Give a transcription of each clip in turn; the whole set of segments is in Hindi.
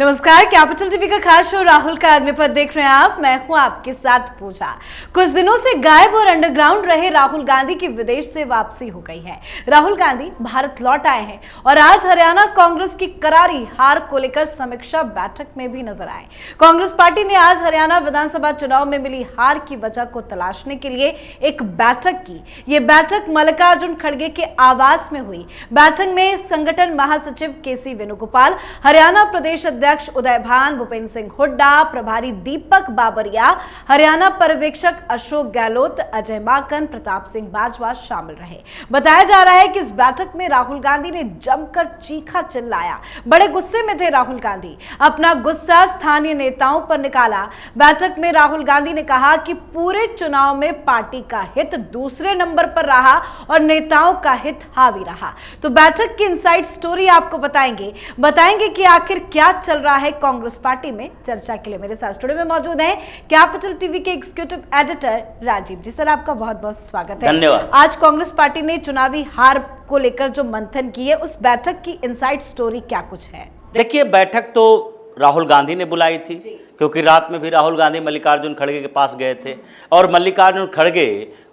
नमस्कार, कैपिटल टीवी का खास शो राहुल का अग्निपथ देख रहे हैं आप। मैं हूं आपके साथ पूजा। कुछ दिनों से गायब और अंडरग्राउंड रहे राहुल गांधी की विदेश से वापसी हो गई है। राहुल गांधी भारत लौट आए हैं और आज हरियाणा कांग्रेस की करारी हार को लेकर समीक्षा बैठक में भी नजर आए। कांग्रेस पार्टी ने आज हरियाणा विधानसभा चुनाव में मिली हार की वजह को तलाशने के लिए एक बैठक की। ये बैठक मल्लिकार्जुन खड़गे के आवास में हुई। बैठक में संगठन महासचिव केसी वेणुगोपाल, हरियाणा प्रदेश अध्यक्ष उदय भान, भूपेंद्र सिंह हुड्डा, प्रभारी दीपक बाबरिया, हरियाणा पर्यवेक्षक अशोक गहलोत, अजय माकन, प्रताप सिंह बाजवा शामिल रहे। बताया जा रहा है कि इस बैठक में राहुल गांधी ने जमकर चीखा चिल्लाया। बड़े गुस्से में थे राहुल गांधी, अपना गुस्सा स्थानीय नेताओं पर निकाला। बैठक में राहुल गांधी ने कहा कि पूरे चुनाव में पार्टी का हित दूसरे नंबर पर रहा और नेताओं का हित हावी रहा। तो बैठक की इनसाइड स्टोरी आपको बताएंगे कि आखिर क्या चल रहा है कांग्रेस पार्टी में। चर्चा के लिए मेरे साथ स्टूडियो में मौजूद हैं कैपिटल टीवी के एग्जीक्यूटिव एडिटर राजीव जी। सर, आपका बहुत बहुत स्वागत है। धन्यवाद। आज कांग्रेस पार्टी ने चुनावी हार को लेकर जो मंथन की है, उस बैठक की इनसाइड स्टोरी क्या कुछ है? देखिए, बैठक तो राहुल गांधी ने बुलाई थी, क्योंकि रात में भी राहुल गांधी मल्लिकार्जुन खड़गे के पास गए थे। और मल्लिकार्जुन खड़गे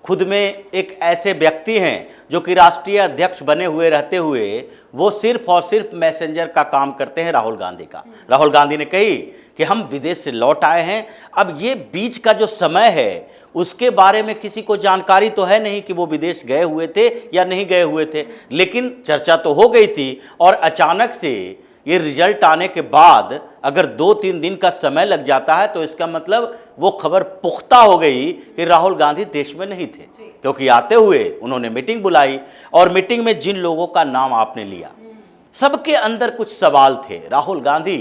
खुद में एक ऐसे व्यक्ति हैं जो कि राष्ट्रीय अध्यक्ष बने हुए रहते हुए वो सिर्फ और सिर्फ मैसेंजर का काम करते हैं राहुल गांधी का। राहुल गांधी ने कही कि हम विदेश से लौट आए हैं, अब ये बीच का जो समय है उसके बारे में किसी को जानकारी तो है नहीं कि वो विदेश गए हुए थे या नहीं गए हुए थे, लेकिन चर्चा तो हो गई थी। और अचानक से ये रिजल्ट आने के बाद अगर 2-3 दिन का समय लग जाता है तो इसका मतलब वो खबर पुख्ता हो गई कि राहुल गांधी देश में नहीं थे, क्योंकि आते हुए उन्होंने मीटिंग बुलाई और मीटिंग में जिन लोगों का नाम आपने लिया सबके अंदर कुछ सवाल थे। राहुल गांधी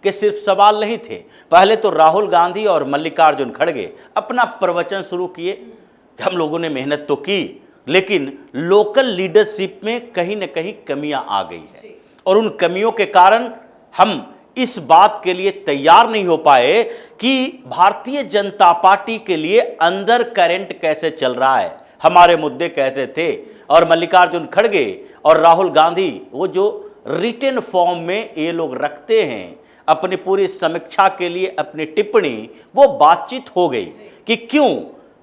के सिर्फ सवाल नहीं थे। पहले तो राहुल गांधी और मल्लिकार्जुन खड़गे अपना प्रवचन शुरू किए कि हम लोगों ने मेहनत तो की, लेकिन लोकल लीडरशिप में कहीं ना कहीं कमियां आ गई है और उन कमियों के कारण हम इस बात के लिए तैयार नहीं हो पाए कि भारतीय जनता पार्टी के लिए अंदर करंट कैसे चल रहा है, हमारे मुद्दे कैसे थे। और मल्लिकार्जुन खड़गे और राहुल गांधी वो जो रिटन फॉर्म में ये लोग रखते हैं अपनी पूरी समीक्षा के लिए अपनी टिप्पणी, वो बातचीत हो गई कि क्यों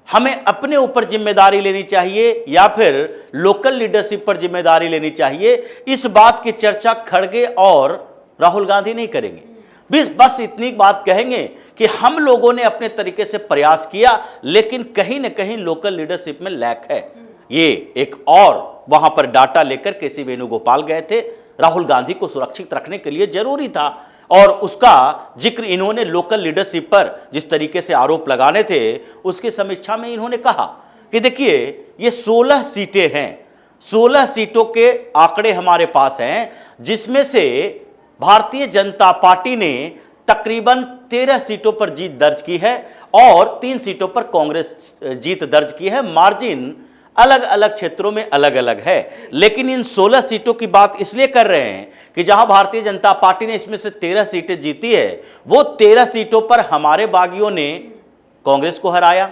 हमें अपने ऊपर जिम्मेदारी लेनी चाहिए या फिर लोकल लीडरशिप पर जिम्मेदारी लेनी चाहिए। इस बात की चर्चा खड़गे और राहुल गांधी नहीं करेंगे। बस इतनी बात कहेंगे कि हम लोगों ने अपने तरीके से प्रयास किया, लेकिन कहीं ना कहीं लोकल लीडरशिप में लैक है। ये एक और वहां पर डाटा लेकर केसी वेणुगोपाल गए थे। राहुल गांधी को सुरक्षित रखने के लिए जरूरी था और उसका जिक्र इन्होंने लोकल लीडरशिप पर जिस तरीके से आरोप लगाने थे उसकी समीक्षा में इन्होंने कहा कि देखिए, ये 16 सीटें हैं, 16 सीटों के आंकड़े हमारे पास हैं, जिसमें से भारतीय जनता पार्टी ने तकरीबन 13 सीटों पर जीत दर्ज की है और 3 सीटों पर कांग्रेस जीत दर्ज की है। मार्जिन अलग अलग क्षेत्रों में अलग अलग है, लेकिन इन 16 सीटों की बात इसलिए कर रहे हैं कि जहां भारतीय जनता पार्टी ने इसमें से 13 सीटें जीती है, वो 13 सीटों पर हमारे बागियों ने कांग्रेस को हराया,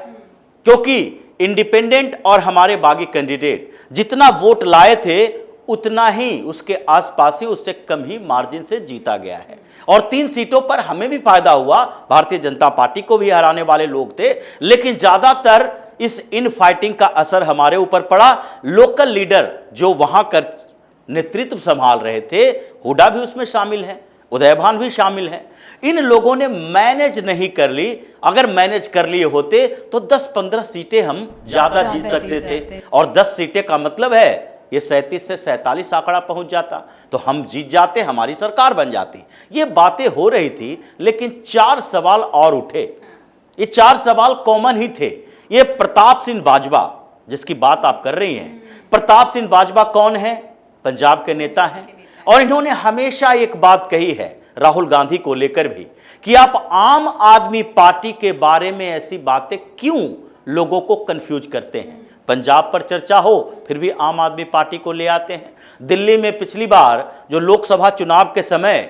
क्योंकि इंडिपेंडेंट और हमारे बागी कैंडिडेट जितना वोट लाए थे उतना ही उसके आसपास ही, उससे कम ही मार्जिन से जीता गया है। और 3 सीटों पर हमें भी फायदा हुआ, भारतीय जनता पार्टी को भी हराने वाले लोग थे, लेकिन ज्यादातर इस इन फाइटिंग का असर हमारे ऊपर पड़ा। लोकल लीडर जो वहां कर नेतृत्व संभाल रहे थे, हुड्डा भी उसमें शामिल है, उदय भान भी शामिल है, इन लोगों ने मैनेज नहीं कर ली। अगर मैनेज कर लिए होते तो 10-15 सीटें हम ज्यादा जीत सकते थे और 10 सीटें का मतलब है ये 37 से 47 आंकड़ा पहुंच जाता तो हम जीत जाते, हमारी सरकार बन जाती। ये बातें हो रही थी, लेकिन 4 सवाल और उठे। ये 4 सवाल कॉमन ही थे। ये प्रताप सिंह बाजवा जिसकी बात आप कर रही हैं, प्रताप सिंह बाजवा कौन है? पंजाब के नेता हैं और इन्होंने हमेशा एक बात कही है राहुल गांधी को लेकर भी कि आप आम आदमी पार्टी के बारे में ऐसी बातें क्यों लोगों को कंफ्यूज करते हैं। पंजाब पर चर्चा हो फिर भी आम आदमी पार्टी को ले आते हैं। दिल्ली में पिछली बार जो लोकसभा चुनाव के समय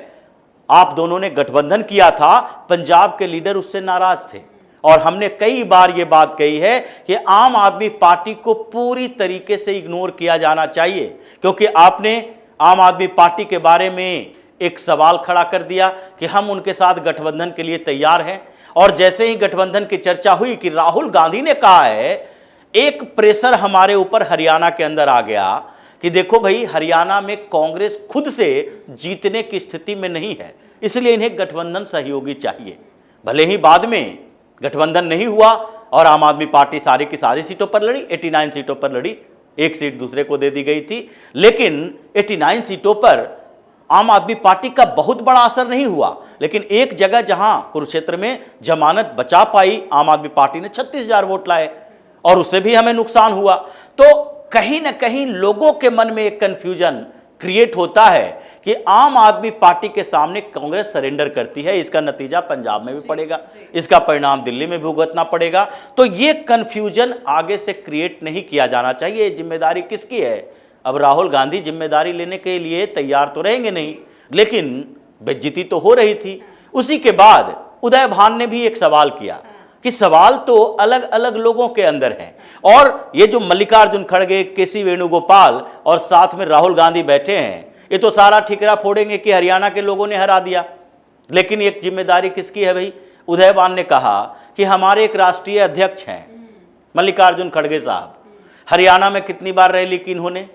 आप दोनों ने गठबंधन किया था, पंजाब के लीडर उससे नाराज थे और हमने कई बार ये बात कही है कि आम आदमी पार्टी को पूरी तरीके से इग्नोर किया जाना चाहिए, क्योंकि आपने आम आदमी पार्टी के बारे में एक सवाल खड़ा कर दिया कि हम उनके साथ गठबंधन के लिए तैयार हैं। और जैसे ही गठबंधन की चर्चा हुई कि राहुल गांधी ने कहा है, एक प्रेशर हमारे ऊपर हरियाणा के अंदर आ गया कि देखो भाई, हरियाणा में कांग्रेस खुद से जीतने की स्थिति में नहीं है, इसलिए इन्हें गठबंधन सहयोगी चाहिए। भले ही बाद में गठबंधन नहीं हुआ और आम आदमी पार्टी सारी की सारी सीटों पर लड़ी, 89 सीटों पर लड़ी, एक सीट दूसरे को दे दी गई थी, लेकिन 89 सीटों पर आम आदमी पार्टी का बहुत बड़ा असर नहीं हुआ। लेकिन एक जगह जहां कुरुक्षेत्र में जमानत बचा पाई आम आदमी पार्टी ने 36,000 वोट लाए और उससे भी हमें नुकसान हुआ। तो कहीं ना कहीं लोगों के मन में एक कंफ्यूजन क्रिएट होता है कि आम आदमी पार्टी के सामने कांग्रेस सरेंडर करती है, इसका नतीजा पंजाब में भी पड़ेगा, इसका परिणाम दिल्ली में भी भुगतना पड़ेगा। तो ये कंफ्यूजन आगे से क्रिएट नहीं किया जाना चाहिए। ये जिम्मेदारी किसकी है? अब राहुल गांधी जिम्मेदारी लेने के लिए तैयार तो रहेंगे नहीं, लेकिन बेइज्जती तो हो रही थी। उसी के बाद उदय भान ने भी एक सवाल किया कि सवाल तो अलग अलग लोगों के अंदर है, और ये जो मल्लिकार्जुन खड़गे, केसी वेणुगोपाल और साथ में राहुल गांधी बैठे हैं, ये तो सारा ठिकरा फोड़ेंगे कि हरियाणा के लोगों ने हरा दिया। लेकिन एक जिम्मेदारी किसकी है भाई? उदय भान ने कहा कि हमारे एक राष्ट्रीय अध्यक्ष हैं मल्लिकार्जुन खड़गे साहब, हरियाणा में कितनी बार रैली की इन्होंने,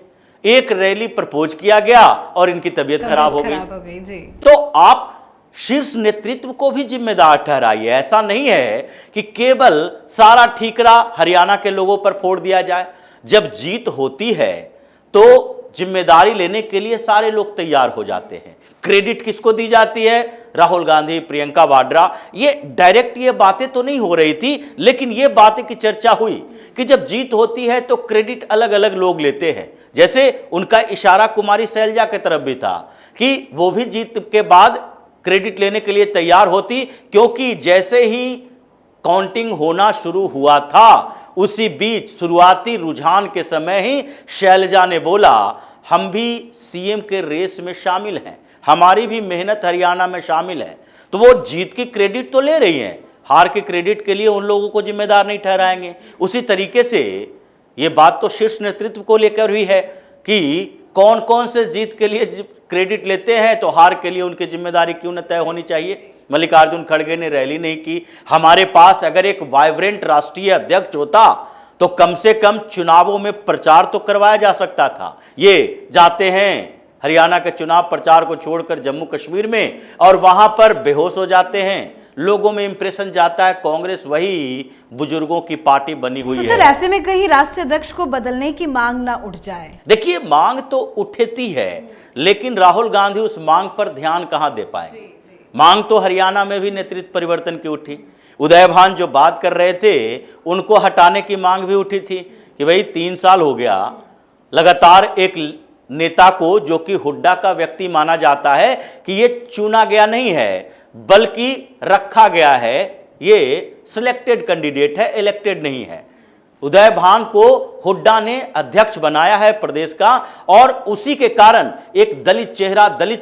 एक रैली प्रपोज किया गया और इनकी तबीयत खराब हो गई जी। तो आप शीर्ष नेतृत्व को भी जिम्मेदार ठहराइए। ऐसा नहीं है कि केवल सारा ठीकरा हरियाणा के लोगों पर फोड़ दिया जाए। जब जीत होती है तो जिम्मेदारी लेने के लिए सारे लोग तैयार हो जाते हैं। क्रेडिट किसको दी जाती है? राहुल गांधी, प्रियंका वाड्रा। ये डायरेक्ट ये बातें तो नहीं हो रही थी, लेकिन ये बातें की चर्चा हुई कि जब जीत होती है तो क्रेडिट अलग अलग लोग लेते हैं। जैसे उनका इशारा कुमारी शैलजा की तरफ भी था कि वो भी जीत के बाद क्रेडिट लेने के लिए तैयार होती, क्योंकि जैसे ही काउंटिंग होना शुरू हुआ था उसी बीच शुरुआती रुझान के समय ही शैलजा ने बोला, हम भी सीएम के रेस में शामिल हैं, हमारी भी मेहनत हरियाणा में शामिल है। तो वो जीत की क्रेडिट तो ले रही हैं, हार के क्रेडिट के लिए उन लोगों को जिम्मेदार नहीं ठहराएंगे। उसी तरीके से ये बात तो शीर्ष नेतृत्व को लेकर हुई है कि कौन कौन से जीत के लिए क्रेडिट लेते हैं, तो हार के लिए उनकी जिम्मेदारी क्यों न तय होनी चाहिए। मल्लिकार्जुन खड़गे ने रैली नहीं की। हमारे पास अगर एक वाइब्रेंट राष्ट्रीय अध्यक्ष होता तो कम से कम चुनावों में प्रचार तो करवाया जा सकता था। ये जाते हैं हरियाणा के चुनाव प्रचार को छोड़कर जम्मू कश्मीर में और वहां पर बेहोश हो जाते हैं, लोगों में इंप्रेशन जाता है कांग्रेस वही बुजुर्गों की पार्टी बनी हुई है। सर, ऐसे में कहीं राष्ट्रीय अध्यक्ष को बदलने की मांग ना उठ जाए? देखिए, मांग तो उठती है, लेकिन राहुल गांधी उस मांग पर ध्यान कहां दे पाए। मांग तो हरियाणा में भी नेतृत्व परिवर्तन की उठी। उदय भान जो बात कर रहे थे उनको हटाने की मांग भी उठी थी कि भाई 3 साल हो गया लगातार एक नेता को, जो कि हुड्डा का व्यक्ति माना जाता है, कि ये चुना गया नहीं है बल्कि रखा गया है, ये सिलेक्टेड कैंडिडेट है, इलेक्टेड नहीं है। उदय भान को हुड्डा ने अध्यक्ष बनाया है प्रदेश का, और उसी के कारण एक दलित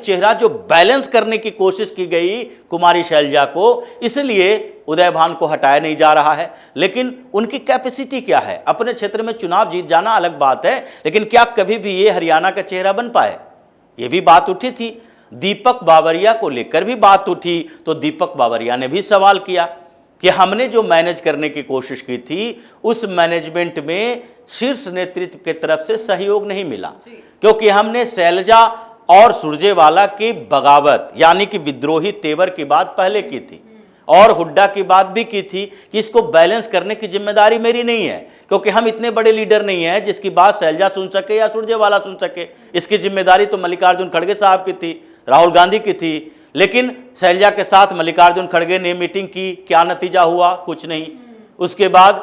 चेहरा जो बैलेंस करने की कोशिश की गई कुमारी शैलजा को, इसलिए उदय भान को हटाया नहीं जा रहा है। लेकिन उनकी कैपेसिटी क्या है? अपने क्षेत्र में चुनाव जीत जाना अलग बात है, लेकिन क्या कभी भी ये हरियाणा का चेहरा बन पाए? ये भी बात उठी थी। दीपक बावरिया को लेकर भी बात उठी, तो दीपक बावरिया ने भी सवाल किया कि हमने जो मैनेज करने की कोशिश की थी उस मैनेजमेंट में शीर्ष नेतृत्व की तरफ से सहयोग नहीं मिला, क्योंकि हमने शैलजा और सुरजेवाला की बगावत यानी कि विद्रोही तेवर की बात पहले की थी, और हुड्डा की बात भी की थी कि इसको बैलेंस करने की जिम्मेदारी मेरी नहीं है, क्योंकि हम इतने बड़े लीडर नहीं हैं जिसकी बात शैलजा सुन सके या सुरजेवाला सुन सके। इसकी जिम्मेदारी तो मल्लिकार्जुन खड़गे साहब की थी, राहुल गांधी की थी। लेकिन शैलजा के साथ मल्लिकार्जुन खड़गे ने मीटिंग की, क्या नतीजा हुआ? कुछ नहीं। उसके बाद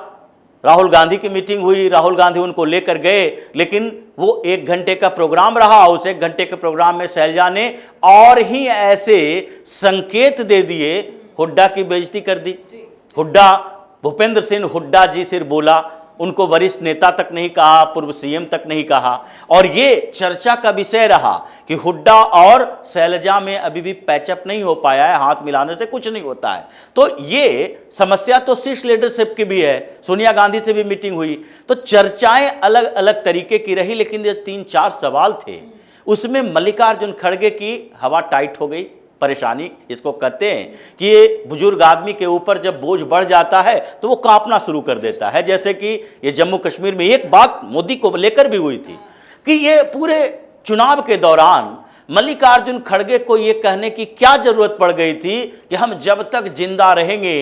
राहुल गांधी की मीटिंग हुई, राहुल गांधी उनको लेकर गए, लेकिन वो 1 घंटे का प्रोग्राम रहा। उस 1 घंटे के प्रोग्राम में शैलजा ने और ही ऐसे संकेत दे दिए, हुड्डा की बेइज्जती कर दी। हुड्डा, भूपेंद्र सिंह हुड्डा जी सिर्फ बोला, उनको वरिष्ठ नेता तक नहीं कहा, पूर्व सीएम तक नहीं कहा। और ये चर्चा का विषय रहा कि हुड्डा और शैलजा में अभी भी पैचअप नहीं हो पाया है, हाथ मिलाने से कुछ नहीं होता है। तो ये समस्या तो शीर्ष लीडरशिप की भी है। सोनिया गांधी से भी मीटिंग हुई, तो चर्चाएं अलग अलग तरीके की रही, लेकिन ये 3-4 सवाल थे उसमें मल्लिकार्जुन खड़गे की हवा टाइट हो गई। परेशानी इसको कहते हैं कि ये बुजुर्ग आदमी के ऊपर जब बोझ बढ़ जाता है तो वो कांपना शुरू कर देता है। जैसे कि ये जम्मू कश्मीर में एक बात मोदी को लेकर भी हुई थी कि ये पूरे चुनाव के दौरान मल्लिकार्जुन खड़गे को ये कहने की क्या जरूरत पड़ गई थी कि हम जब तक जिंदा रहेंगे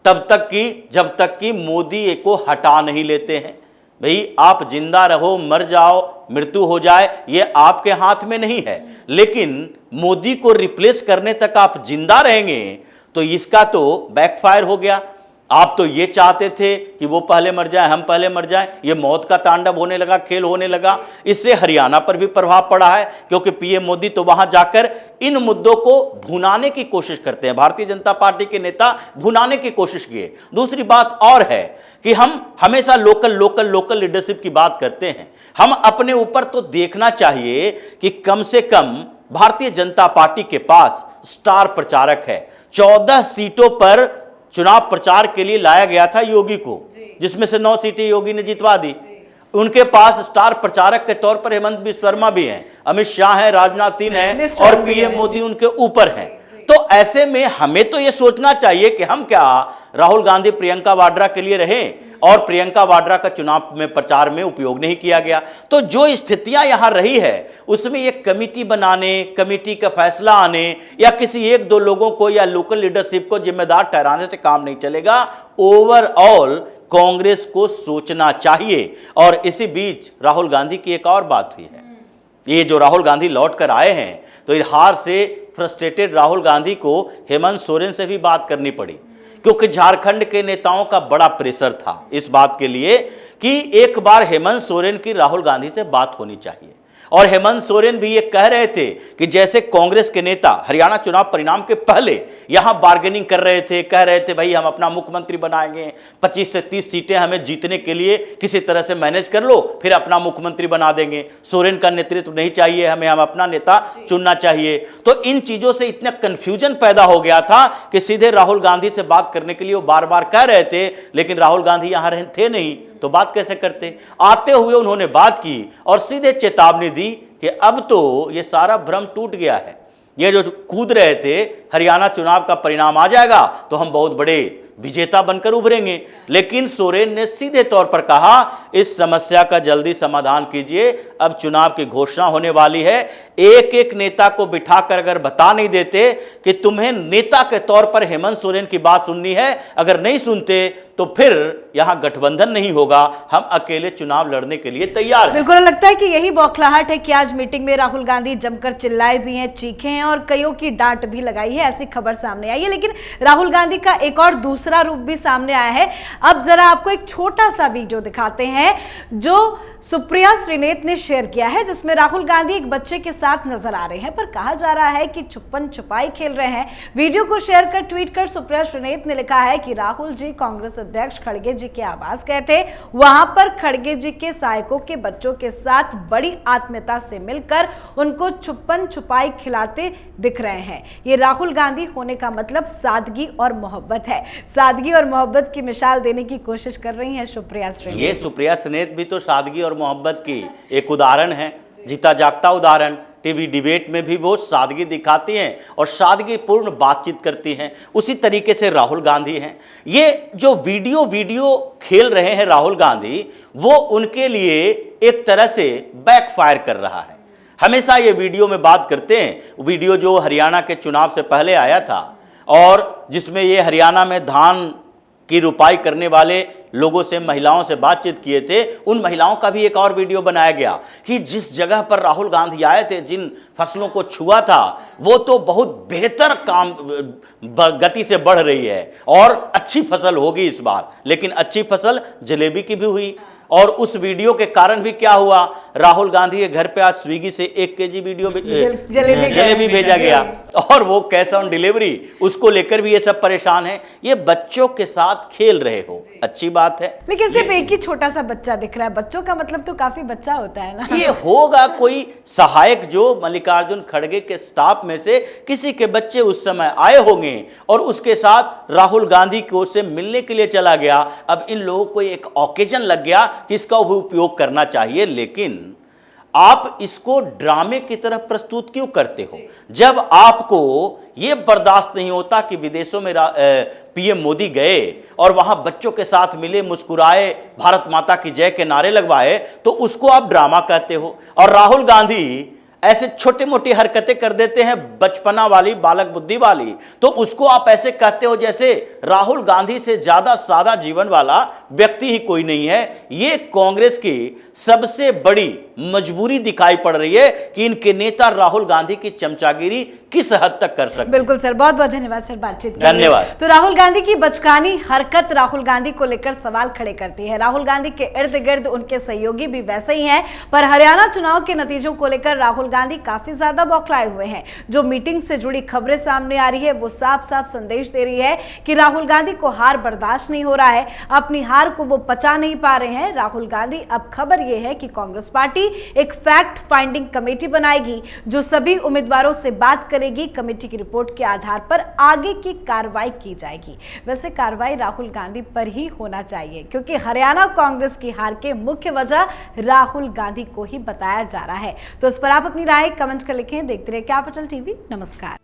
जब तक कि मोदी को हटा नहीं लेते हैं। भाई आप जिंदा रहो, मर जाओ, मृत्यु हो जाए, ये आपके हाथ में नहीं है, लेकिन मोदी को रिप्लेस करने तक आप जिंदा रहेंगे तो इसका तो बैकफायर हो गया। आप तो ये चाहते थे कि वो पहले मर जाए, हम पहले मर जाए, ये मौत का तांडव होने लगा, खेल होने लगा। इससे हरियाणा पर भी प्रभाव पड़ा है क्योंकि पीएम मोदी तो वहां जाकर इन मुद्दों को भुनाने की कोशिश करते हैं। भारतीय जनता पार्टी के नेता भुनाने की कोशिश किए। दूसरी बात और है कि हम हमेशा लोकल लीडरशिप की बात करते हैं। हम अपने ऊपर तो देखना चाहिए कि कम से कम भारतीय जनता पार्टी के पास स्टार प्रचारक है। 14 सीटों पर चुनाव प्रचार के लिए लाया गया था योगी को, जिसमें से 9 सीटें योगी ने जितवा दी। उनके पास स्टार प्रचारक के तौर पर हेमंत बिस्वा शर्मा भी हैं, अमित शाह हैं, राजनाथ सिंह हैं और पीएम मोदी उनके ऊपर हैं। तो ऐसे में हमें तो यह सोचना चाहिए कि हम क्या राहुल गांधी प्रियंका वाड्रा के लिए रहें और प्रियंका वाड्रा का चुनाव में प्रचार में उपयोग नहीं किया गया। तो जो स्थितियां यहां रही है उसमें एक कमेटी बनाने, कमेटी का फैसला आने या किसी एक दो लोगों को या लोकल लीडरशिप को जिम्मेदार ठहराने से काम नहीं चलेगा। ओवरऑल कांग्रेस को सोचना चाहिए। और इसी बीच राहुल गांधी की एक और बात हुई है। ये जो राहुल गांधी लौट कर आए हैं तो इस हार से फ्रस्ट्रेटेड राहुल गांधी को हेमंत सोरेन से भी बात करनी पड़ी क्योंकि झारखंड के नेताओं का बड़ा प्रेशर था इस बात के लिए कि एक बार हेमंत सोरेन की राहुल गांधी से बात होनी चाहिए। और हेमंत सोरेन भी ये कह रहे थे कि जैसे कांग्रेस के नेता हरियाणा चुनाव परिणाम के पहले यहां बार्गेनिंग कर रहे थे, कह रहे थे भाई हम अपना मुख्यमंत्री बनाएंगे, 25 से 30 सीटें हमें जीतने के लिए किसी तरह से मैनेज कर लो, फिर अपना मुख्यमंत्री बना देंगे, सोरेन का नेतृत्व नहीं चाहिए हमें, हम अपना नेता चुनना चाहिए। तो इन चीजों से इतना कंफ्यूजन पैदा हो गया था कि सीधे राहुल गांधी से बात करने के लिए वो बार बार कह रहे थे, लेकिन राहुल गांधी यहां थे नहीं तो बात कैसे करते। आते हुए उन्होंने बात की और सीधे चेतावनी दी कि अब तो ये सारा भ्रम टूट गया है। ये जो कूद रहे थे हरियाणा चुनाव का परिणाम आ जाएगा तो हम बहुत बड़े विजेता बनकर उभरेंगे, लेकिन सोरेन ने सीधे तौर पर कहा इस समस्या का जल्दी समाधान कीजिए, अब चुनाव की घोषणा होने वाली है। एक एक नेता को बिठाकर अगर बता नहीं देते कि तुम्हें नेता के तौर पर हेमंत सोरेन की बात सुननी है, अगर नहीं सुनते तो फिर यहां गठबंधन नहीं होगा, हम अकेले चुनाव लड़ने के लिए तैयार हैं। बिल्कुल लगता है कि यही बौखलाहट है कि आज मीटिंग में राहुल गांधी जमकर चिल्लाए भी हैं, चीखे हैं और कईयों की डांट भी लगाई है, ऐसी खबर सामने आई है। लेकिन राहुल गांधी का एक और दूसरा रूप भी सामने आया है। अब जरा आपको एक छोटा सा वीडियो दिखाते हैं जो सुप्रिया श्रीनेत ने शेयर किया है, जिसमें राहुल गांधी एक बच्चे के साथ नजर आ रहे हैं, पर कहा जा रहा है कि छुपन छुपाई खेल रहे हैं। वीडियो को शेयर कर ट्वीट कर सुप्रिया श्रीनेत ने लिखा है कि राहुल जी कांग्रेस अध्यक्ष खड़गे जी के आवास गए थे, वहां पर खड़गे जी के सहायकों के बच्चों के साथ बड़ी आत्मीयता से मिलकर उनको छुपन छुपाई खिलाते दिख रहे हैं। ये राहुल गांधी होने का मतलब सादगी और मोहब्बत है। सादगी और मोहब्बत की मिसाल देने की कोशिश कर रही हैं सुप्रिया श्रीनेत। ये सुप्रिया श्रीनेत भी तो सादगी और मोहब्बत की एक उदाहरण है, जीता जागता उदाहरण। टीवी डिबेट में भी वो सादगी दिखाती हैं और सादगीपूर्ण बातचीत करती हैं। उसी तरीके से राहुल गांधी हैं। ये जो वीडियो खेल रहे हैं राहुल गांधी, वो उनके लिए एक तरह से बैकफायर कर रहा है। हमेशा ये वीडियो में बात करते हैं, वीडियो जो हरियाणा के चुनाव से पहले आया था और जिसमें ये हरियाणा में धान की रुपाई करने वाले लोगों से, महिलाओं से बातचीत किए थे, उन महिलाओं का भी एक और वीडियो बनाया गया कि जिस जगह पर राहुल गांधी आए थे, जिन फसलों को छुआ था, वो तो बहुत बेहतर काम गति से बढ़ रही है और अच्छी फसल होगी इस बार। लेकिन अच्छी फसल जलेबी की भी हुई और उस वीडियो के कारण भी क्या हुआ, राहुल गांधी के घर पे आज स्विगी से 1 केजी जलेबी भेजा गया और वो कैश ऑन डिलीवरी, उसको लेकर भी ये सब परेशान हैं। ये बच्चों के साथ खेल रहे हो, अच्छी बात है, लेकिन सिर्फ एक ही छोटा सा बच्चा दिख रहा है। बच्चों का मतलब तो काफी बच्चा होता है ना। ये होगा कोई सहायक जो मल्लिकार्जुन खड़गे के स्टाफ में से किसी के बच्चे उस समय आए होंगे और उसके साथ राहुल गांधी को से मिलने के लिए चला गया। अब इन लोगों को एक ओकेजन लग गया कि इसका उपयोग करना चाहिए। लेकिन आप इसको ड्रामे की तरह प्रस्तुत क्यों करते हो? जब आपको यह बर्दाश्त नहीं होता कि विदेशों में पीएम मोदी गए और वहां बच्चों के साथ मिले, मुस्कुराए, भारत माता की जय के नारे लगवाए, तो उसको आप ड्रामा कहते हो। और राहुल गांधी ऐसे छोटे मोटी हरकतें कर देते हैं, बचपना वाली, बालक बुद्धि वाली, तो उसको आप ऐसे कहते हो जैसे राहुल गांधी से ज्यादा सादा जीवन वाला व्यक्ति ही कोई नहीं है। ये कांग्रेस की सबसे बड़ी मजबूरी दिखाई पड़ रही है कि इनके नेता राहुल गांधी की चमचागिरी किस हद तक कर सकते। बिल्कुल सर, बहुत बहुत धन्यवाद सर बातचीत के लिए। धन्यवाद। तो राहुल गांधी की बचकानी हरकत राहुल गांधी को लेकर सवाल खड़े करती है। राहुल गांधी के इर्द गिर्द उनके सहयोगी भी वैसे ही हैं, पर हरियाणा चुनाव के नतीजों को लेकर राहुल गांधी काफी ज्यादा बौखलाए हुए हैं। जो मीटिंग से जुड़ी खबरें सामने आ रही है वो साफ साफ संदेश दे रही है कि राहुल गांधी को हार बर्दाश्त नहीं हो रहा है, अपनी हार को वो पचा नहीं पा रहे हैं राहुल गांधी। अब खबर ये है कि कांग्रेस पार्टी एक फैक्ट फाइंडिंग कमेटी बनाएगी जो सभी उम्मीदवारों से बात करेगी। कमेटी की रिपोर्ट के आधार पर आगे की कार्रवाई की जाएगी। वैसे कार्रवाई राहुल गांधी पर ही होना चाहिए, क्योंकि हरियाणा कांग्रेस की हार के मुख्य वजह राहुल गांधी को ही बताया जा रहा है। तो इस पर आप अपनी राय कमेंट कर लिखें। देखते रहिए कैपिटल टीवी। नमस्कार।